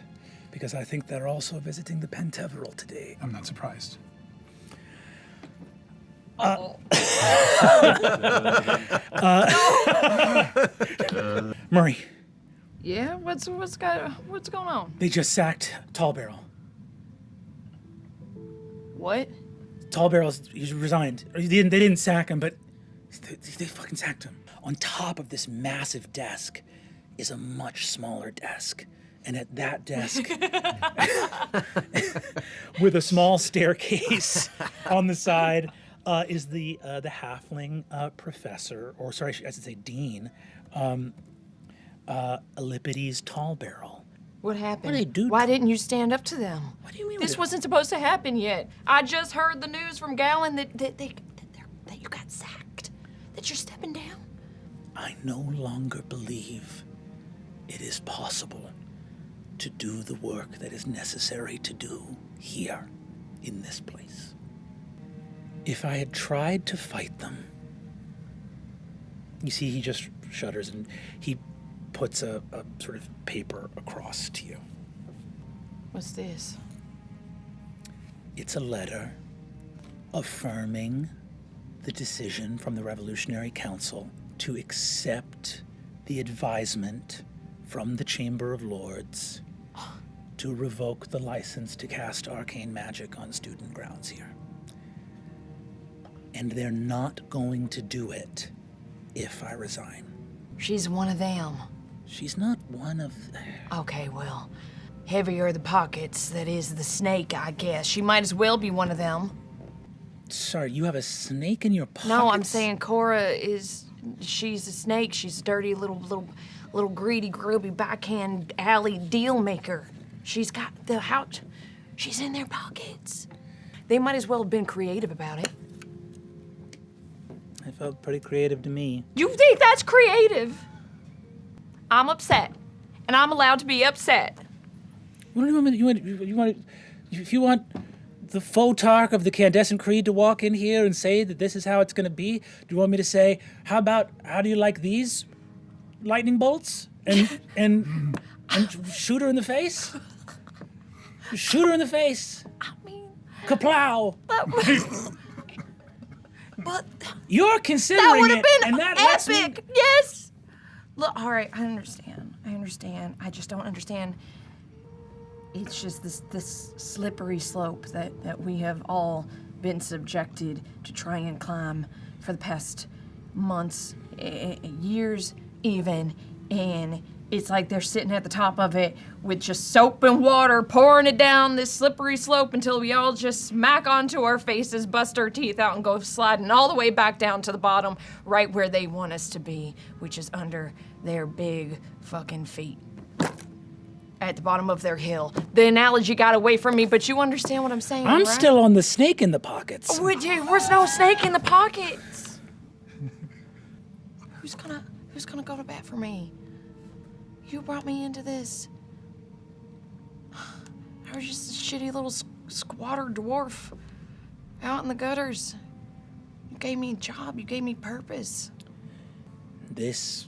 because I think they're also visiting the Penteveral today. I'm not surprised. Murray, Yeah, what's going on? they just sacked Tall Barrel. What? Tall Barrel's he's resigned. They didn't sack him, but they fucking sacked him. On top of this massive desk is a much smaller desk. And at that desk, with a small staircase on the side, is the halfling professor, or sorry, I should say dean, Euripides Tall Barrel. What happened? What did they do? Why didn't you stand up to them? What do you mean? This wasn't supposed to happen yet. I just heard the news from Gallon that you got sacked. That you're stepping down. I no longer believe it is possible to do the work that is necessary to do here, in this place. If I had tried to fight them... You see, he just shudders and he puts a sort of paper across to you. What's this? It's a letter affirming the decision from the Revolutionary Council to accept the advisement from the Chamber of Lords to revoke the license to cast arcane magic on student grounds here. And they're not going to do it if I resign. She's one of them. She's not one of... Okay, well, heavier the pockets, that is the snake, I guess. She might as well be one of them. Sorry, you have a snake in your pocket? No, I'm saying Cora she's a snake. She's a dirty little greedy, grubby, backhand alley deal maker. She's got the house. She's in their pockets. They might as well have been creative about it. It felt pretty creative to me. You think that's creative? I'm upset, and I'm allowed to be upset. What do you want? If you want the Photarch of the Candescent Creed to walk in here and say that this is how it's going to be, do you want me to say, how do you like these lightning bolts? And shoot her in the face? Shoot her in the face. I mean... Kaplow. But... You're considering that would have it, been and that lets me... epic! Yes! Look, all right, I understand. I just don't understand. It's just this slippery slope that we have all been subjected to try and climb for the past months, years even, and it's like they're sitting at the top of it with just soap and water pouring it down this slippery slope until we all just smack onto our faces, bust our teeth out, and go sliding all the way back down to the bottom, right where they want us to be, which is under their big fucking feet. At the bottom of their hill. The analogy got away from me, but you understand what I'm saying, I'm right? still on the snake in the pockets. There's no snake in the pockets. Who's gonna go to bat for me? You brought me into this. I was just a shitty little squatter dwarf out in the gutters. You gave me a job. You gave me purpose. This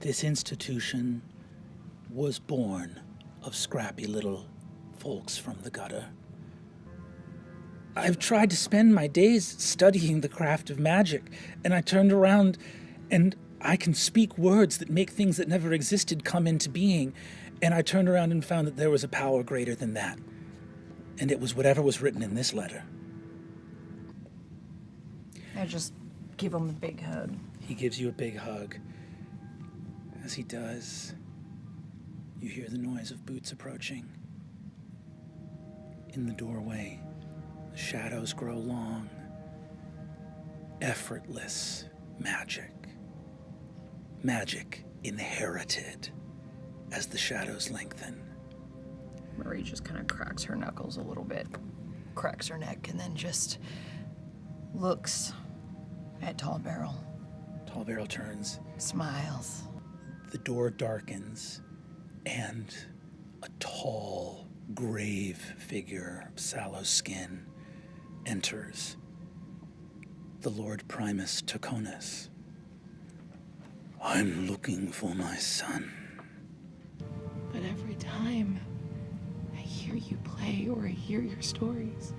institution was born of scrappy little folks from the gutter. I've tried to spend my days studying the craft of magic, and I turned around and I can speak words that make things that never existed come into being, and I turned around and found that there was a power greater than that, and it was whatever was written in this letter. I just give him a big hug. He gives you a big hug. As he does, You hear the noise of boots approaching. In the doorway, the shadows grow long. Effortless magic. Magic inherited as the shadows lengthen. Marie just kind of cracks her knuckles a little bit, cracks her neck, and then just looks at Tall Barrel. Tall Barrel turns. Smiles. The door darkens, and a tall, grave figure of sallow skin enters. The Lord Primus Taconis. I'm looking for my son. But every time I hear you play or I hear your stories,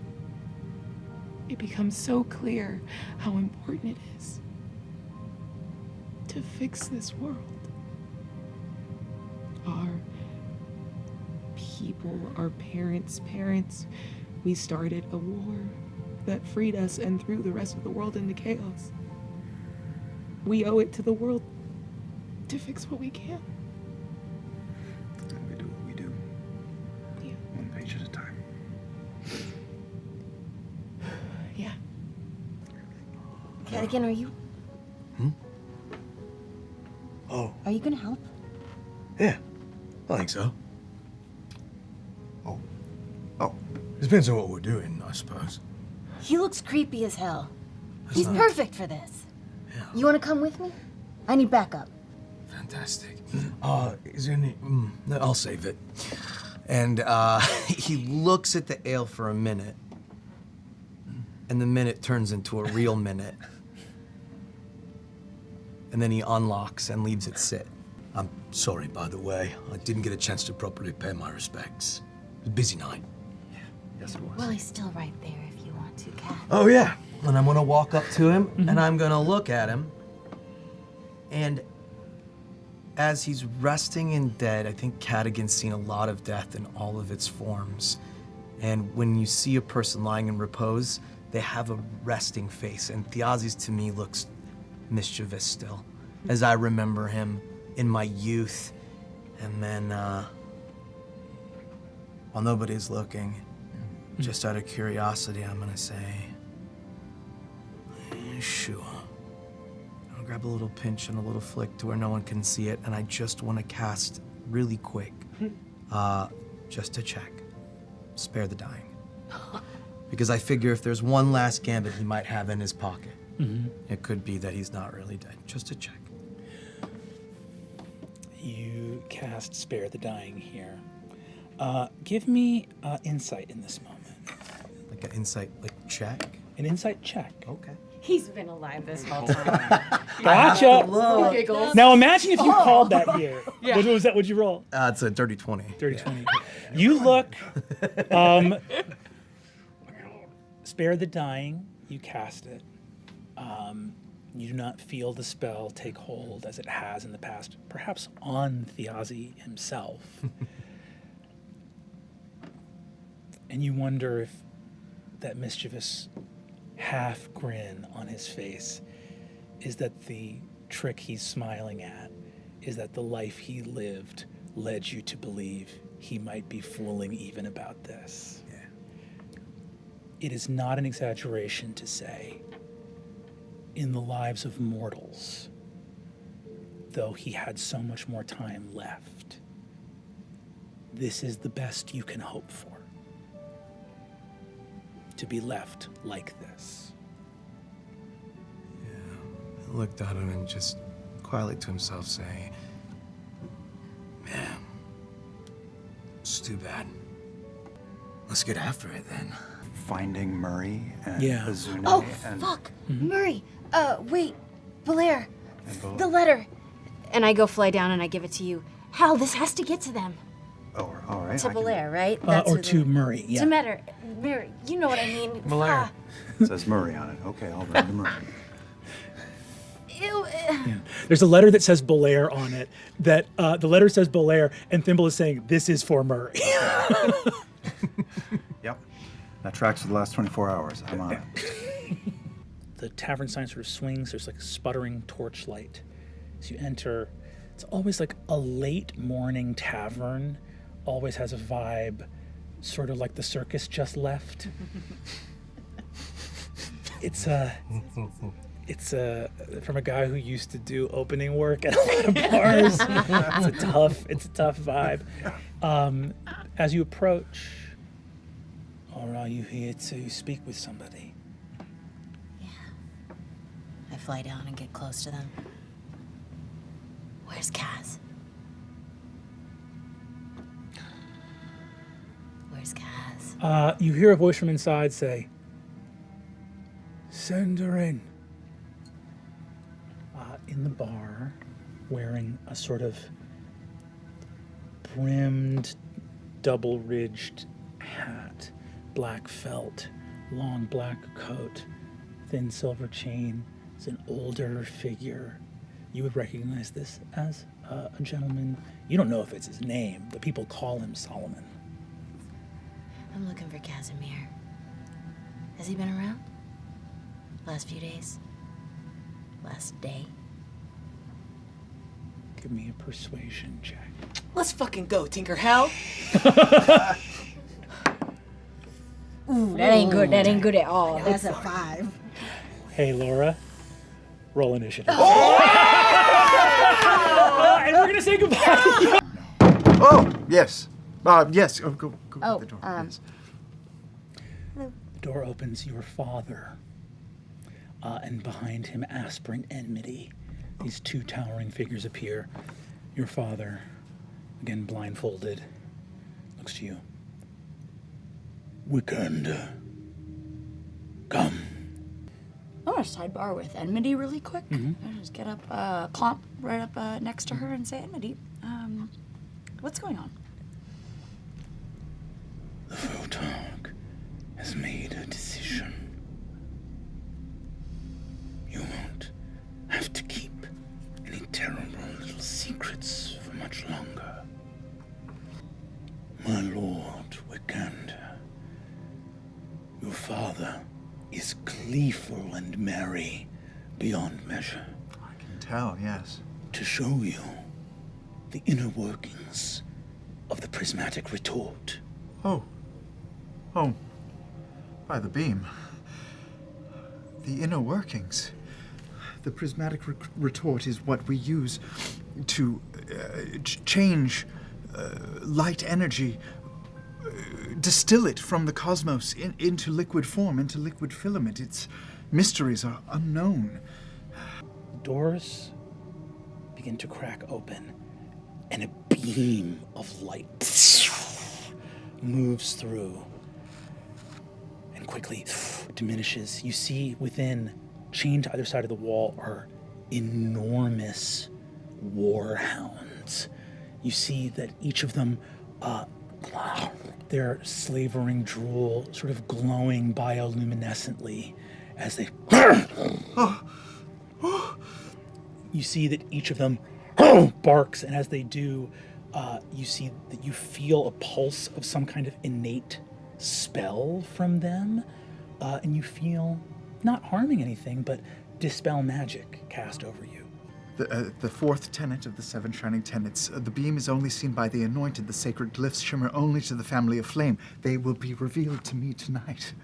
it becomes so clear how important it is to fix this world. Our people, our parents' parents, we started a war that freed us and threw the rest of the world into chaos. We owe it to the world to fix what we can. We do what we do. Yeah. One page at a time. Yeah. Cadigan, are you? Oh, Are you gonna help? yeah. I think so. Oh. Depends on what we're doing, I suppose. He looks creepy as hell. That's He's not- perfect for this. You wanna come with me? I need backup. Fantastic. Is there any... no, I'll save it. And he looks at the ale for a minute, and the minute turns into a real minute. And then he unlocks and leaves it sit. I'm sorry, by the way. I didn't get a chance to properly pay my respects. It was a busy night. Yes, it was. Well, he's still right there if you want to, Cat. Oh, yeah. And I'm gonna walk up to him, and I'm gonna look at him. And as he's resting in dead, I think Cadigan's seen a lot of death in all of its forms. And when you see a person lying in repose, they have a resting face. And Thiazi's, to me, looks mischievous still, as I remember him in my youth. And then, while nobody's looking, just out of curiosity, I'm gonna say, sure. I'll grab a little pinch and a little flick to where no one can see it, and I just want to cast really quick, just to check. Spare the dying. Because I figure if there's one last gambit he might have in his pocket, it could be that he's not really dead. Just to check. You cast Spare the Dying here. Give me insight in this moment. Like an insight, check? An insight check. Okay. He's been alive this whole time. Gotcha. Giggles. Now imagine if you called that year. Yeah. What was that? What'd you roll? It's a dirty 20. Dirty 20. You look. Spare the Dying. You cast it. You do not feel the spell take hold as it has in the past, perhaps on Thiazi himself. And you wonder if that mischievous half grin on his face is that the trick he's smiling at, is that the life he lived led you to believe he might be fooling even about this. Yeah. It is not an exaggeration to say, in the lives of mortals, though he had so much more time left, this is the best you can hope for. To be left like this. He looked at him and just quietly to himself say, Man, it's too bad. Let's get after it then. Finding Murray and Yeah. Azune Oh, and fuck! Murray! Wait, Blair! And Bo- The letter! And I go fly down and I give it to you. Hal, this has to get to them. Oh, all right. To I can- Blair, right? Or who to the- Murray, yeah. To Murray. You know what I mean. Blair. It says Murray on it. Okay, I'll read the Murray. Ew. There's a letter that says Belair on it. That the letter says Belair, and Thimble is saying, "This is for Murray." Yep. That tracks for the last 24 hours. I'm on it. The tavern sign sort of swings. There's like a sputtering torchlight. As you enter, It's always like a late morning tavern, always has a vibe, sort of like the circus just left. It's from a guy who used to do opening work at a lot of bars. It's a tough vibe. As you approach, or are you here to speak with somebody? I fly down and get close to them. Where's Kaz? Where's Kaz? You hear a voice from inside say, "Send her in." In the bar, wearing a sort of brimmed, double-ridged hat, black felt, long black coat, thin silver chain, is an older figure. You would recognize this as a gentleman. You don't know if it's his name, but people call him Solomon. I'm looking for Casimir. Has he been around? Last few days? Last day? Give me a persuasion check. Let's fucking go, Tinker Hell. Ooh, that ain't good. That ain't good at all. That's a 5. Hey, Laura, roll initiative. Oh! And we're gonna say goodbye. Oh, yes. Yes. Oh, go to the door. Yes. The door opens. Your father, and behind him, Aspirant Enmity. These two towering figures appear. Your father, again blindfolded, looks to you. Weekend, come. I want to sidebar with Enmity really quick. I'll just get up, clomp right up next to her and say, Enmity, what's going on? The Photog has made a decision. You won't have to keep any terrible little secrets for much longer. My lord, Wikander, your father is gleeful and merry beyond measure. I can tell, yes. To show you the inner workings of the prismatic retort. Oh, by the beam. The inner workings. The prismatic retort is what we use to change light energy, distill it from the cosmos into liquid form, into liquid filament. Its mysteries are unknown. Doors begin to crack open, and a beam of light moves through and quickly diminishes. You see within, chained to either side of the wall, are enormous warhounds. You see that each of them, their slavering drool sort of glowing bioluminescently as they... You see that each of them barks, and as they do, you see that you feel a pulse of some kind of innate spell from them, and you feel not harming anything, but dispel magic cast over you. The fourth tenet of the 7 shining tenets. The beam is only seen by the anointed. The sacred glyphs shimmer only to the family of flame. They will be revealed to me tonight.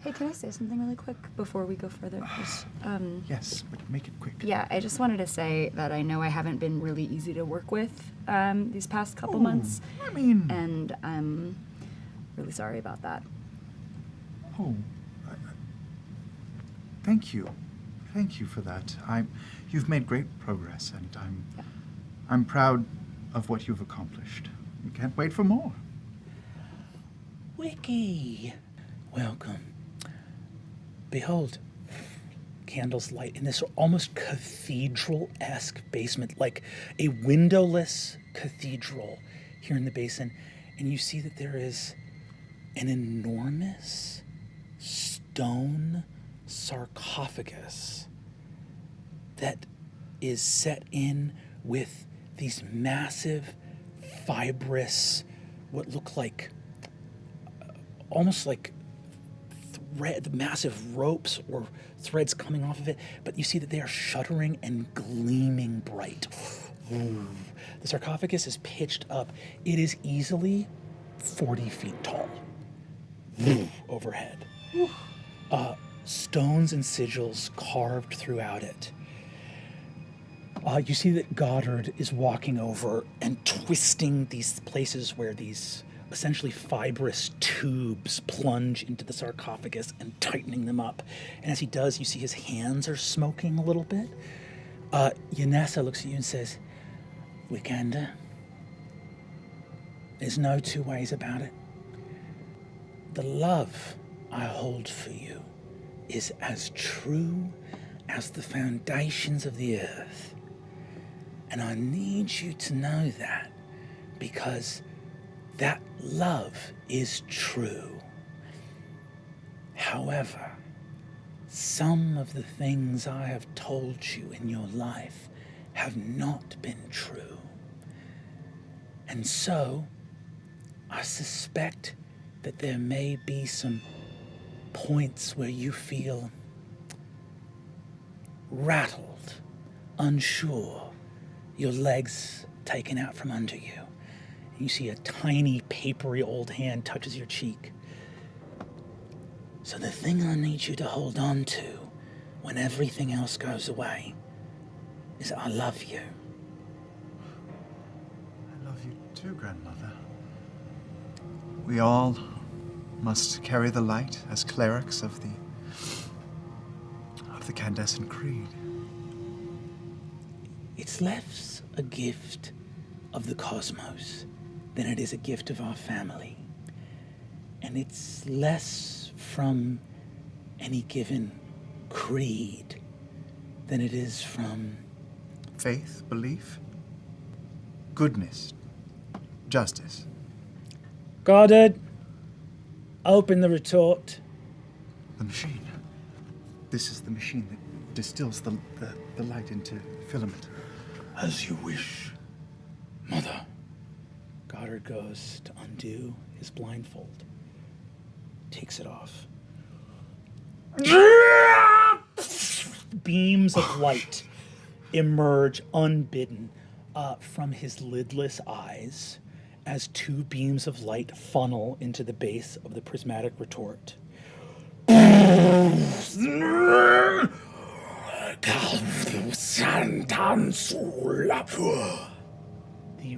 Hey, can I say something really quick before we go further? Just, yes, but make it quick. Yeah, I just wanted to say that I know I haven't been really easy to work with these past couple months. I mean... And I'm really sorry about that. Oh, thank you. Thank you for that. You've made great progress, and I'm proud of what you've accomplished. We can't wait for more. Wiki, welcome. Behold, candles light in this almost cathedral-esque basement, like a windowless cathedral here in the basin, and you see that there is an enormous stone sarcophagus that is set in with these massive, fibrous, what look like almost like massive ropes or threads coming off of it, but you see that they are shuddering and gleaming bright. The sarcophagus is pitched up. It is easily 40 feet tall. Overhead. Stones and sigils carved throughout it. You see that Goddard is walking over and twisting these places where these essentially fibrous tubes plunge into the sarcophagus and tightening them up. And as he does, you see his hands are smoking a little bit. Yanessa looks at you and says, Wikander, there's no two ways about it. The love I hold for you is as true as the foundations of the earth. And I need you to know that, because that love is true. However, some of the things I have told you in your life have not been true. And so, I suspect that there may be some points where you feel rattled, unsure, your legs taken out from under you. And you see a tiny, papery old hand touches your cheek. So the thing I need you to hold on to when everything else goes away is I love you. I love you too, grandmother. We all must carry the light as clerics of the Candescent Creed. It's less a gift of the cosmos than it is a gift of our family. And it's less from any given creed than it is from faith, belief, goodness, justice. Goddard, open the retort. The machine. This is the machine that distills the light into filament. As you wish, Mother. Goddard goes to undo his blindfold. Takes it off. Beams of light emerge unbidden from his lidless eyes as two beams of light funnel into the base of the prismatic retort. The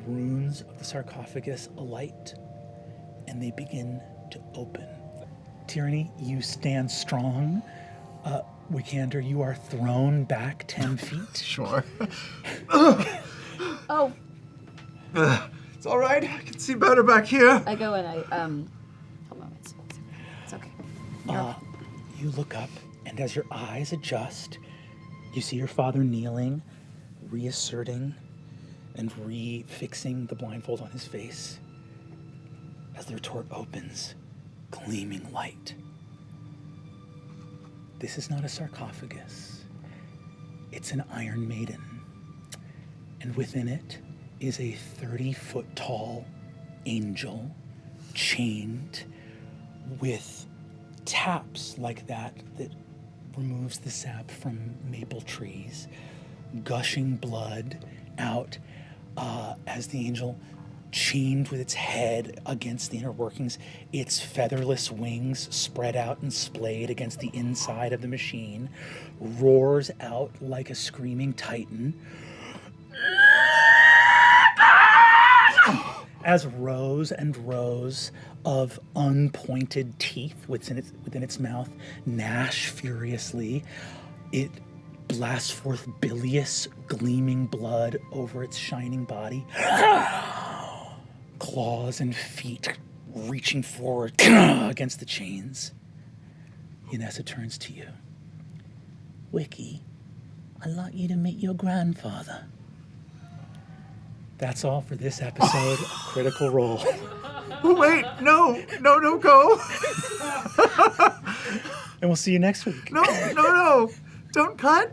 runes of the sarcophagus alight, and they begin to open. Tyranny, you stand strong. Wikander, you are thrown back 10 feet. Sure. Oh. It's all right. I can see better back here. I go and hold on, it's okay. You look up, and as your eyes adjust, you see your father kneeling, reasserting and refixing the blindfold on his face. As the retort opens, gleaming light. This is not a sarcophagus. It's an Iron Maiden. And within it is a 30-foot tall angel, chained with taps like that removes the sap from maple trees, gushing blood out as the angel, chained with its head against the inner workings, its featherless wings spread out and splayed against the inside of the machine, roars out like a screaming titan as rows and rows of unpointed teeth within its mouth gnash furiously. It blasts forth bilious, gleaming blood over its shining body. Claws and feet reaching forward against the chains. Yanessa turns to you. Wiki, I'd like you to meet your grandfather. That's all for this episode of Critical Role. Wait, no, go. And we'll see you next week. No, don't cut.